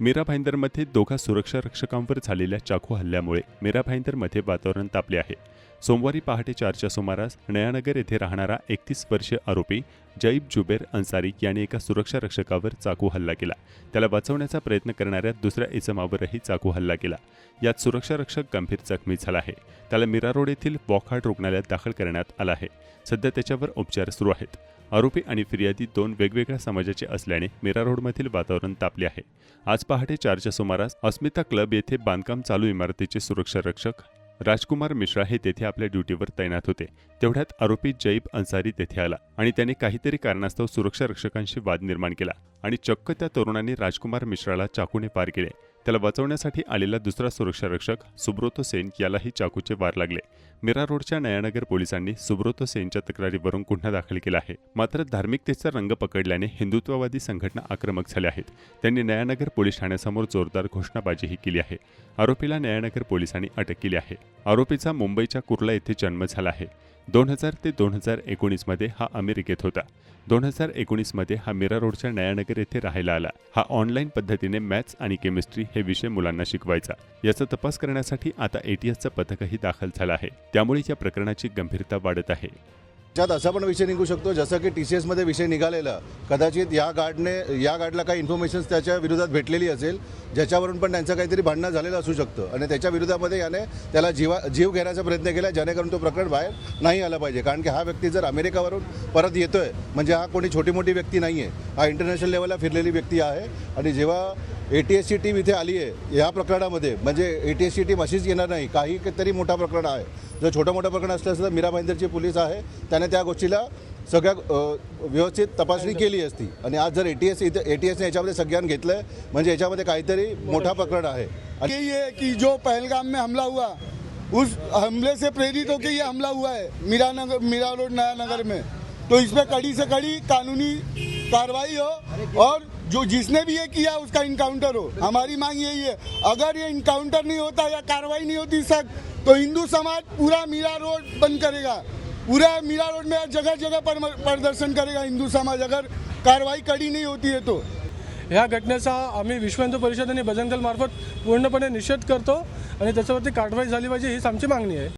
मीरा भाईंदरमध्ये दोघा सुरक्षा रक्षकांवर झालेल्या चाकू हल्ल्यामुळे मीरा भाईंदरमध्ये वातावरण तापले आहे। सोमवारी पहाटे 4च्या सुमारास नयानगर येथे राहणारा 31 वर्षीय आरोपी जईब जुबेर अन्सारी याने एका सुरक्षा रक्षकावर चाकू हल्ला केला। त्याला वाचवण्याचा प्रयत्न करणाऱ्या दुसऱ्या इसमावरही चाकू हल्ला केला। यात सुरक्षा रक्षक गंभीर जखमी झाला आहे। त्याला मीरा रोड येथील वॉकहार्ट रुग्णालयात दाखल करण्यात आला आहे। सध्या त्याच्यावर उपचार सुरू आहेत। आरोपी आणि फिर्यादी दोन वेगवेगळ्या समाजाचे असल्याने मीरा रोडमधील वातावरण तापले आहे। आज पहाटे 4च्या सुमारास अस्मिता क्लब येथे बांधकाम चालू इमारतीचे सुरक्षा रक्षक राजकुमार मिश्रा हे तेथे आपल्या ड्युटीवर तैनात होते। तेवढ्यात आरोपी जईब अन्सारी तेथे आला आणि त्याने काहीतरी कारणास्तव सुरक्षा रक्षकांशी वाद निर्माण केला आणि चक्क त्या तरुणाने राजकुमार मिश्राला चाकूने वार केले। त्याला वाचवण्यासाठी आलेला दुसरा सुरक्षा रक्षक सुब्रोतो सेन यालाही चाकूचे वार लागले। मीरा रोडच्या नयानगर पोलिसांनी सुब्रोतो सेनच्या तक्रारीवरून गुन्हा दाखल केला आहे। मात्र धार्मिकतेचा रंग पकडल्याने हिंदुत्ववादी संघटना आक्रमक झाल्या आहेत। त्यांनी नयानगर पोलीस ठाण्यासमोर जोरदार घोषणाबाजीही केली आहे। आरोपीला नयानगर पोलिसांनी अटक केली आहे। आरोपीचा मुंबईच्या कुर्ला येथे जन्म झाला आहे। 2000 ते 2019 मध्ये हा अमेरिकेत होता। 2019 मध्ये हा मीरा रोडच्या नयानगर येथे राहायला आला। हा ऑनलाईन पद्धतीने मॅथ्स आणि केमिस्ट्री हे विषय मुलांना शिकवायचा। याचा तपास करण्यासाठी आता एटीएसचं पथकही दाखल झालं आहे। त्यामुळे या प्रकरणाची गंभीरता वाढत आहे। त्यात असा पण विषय निघू शकतो जसं की TCS मध्ये विषय निघालेला, कदाचित या गार्डला काही इन्फॉर्मेशन त्याच्या विरोधात भेटलेली असेल, ज्याच्यावरून पण त्यांचं काहीतरी भांडण झालेलं असू शकतं आणि त्याच्या विरोधामध्ये याने त्याला जीव घेण्याचा प्रयत्न केला, जेणेकरून तो प्रकरण बाहेर नाही आला पाहिजे। कारण की हा व्यक्ती जर अमेरिकावरून परत येतोय म्हणजे हा कोणी छोटी मोठी व्यक्ती नाही आहे, हा इंटरनॅशनल लेवलला फिरलेली व्यक्ती आहे। आणि जेव्हा ATSची टीम इथे आली आहे या प्रकरणामध्ये, म्हणजे ATSची टीम अशीच येणार नाही, काही तरी मोठा प्रकरण आहे। जर छोटा मोठा प्रकरण असलं असतं तर मीरा भाईंदरची पोलीस आहे, त्याने त्या गोष्टीला सगळ्या व्यवस्थित तपासणी केली असती। आणि आज जर ATSने याच्यामध्ये संज्ञान घेतलंय म्हणजे याच्यामध्ये काहीतरी मोठा प्रकरण आहे। ये कि जो पहलगाम में हमला हुआ, उस हमले से प्रेरित होकर ये हमला हुआ है मीरा रोड नया नगर में, तो इस पे कड़ी से कड़ी कानूनी कार्रवाई हो और जो जिसने भी ये किया उसका इनकाउंटर हो। हमारी मांग यही है, अगर ये इनकाउंटर नहीं होता या कार्रवाई नहीं होती सख्त, तो हिंदू समाज पूरा मीरा रोड बंद करेगा। पूरा मीरा रोड में जगह जगह पर प्रदर्शन करेगा हिंदू समाज, अगर कार्रवाई कड़ी नहीं होती है तो। ह्या घटनेचा आम्ही विश्व हिंदू परिषद आणि बजरंग दल मार्फत पूर्णपणे निषेध करतो आणि त्याच्यावरती कारवाई झाली पाहिजे हीच आमची मागणी आहे।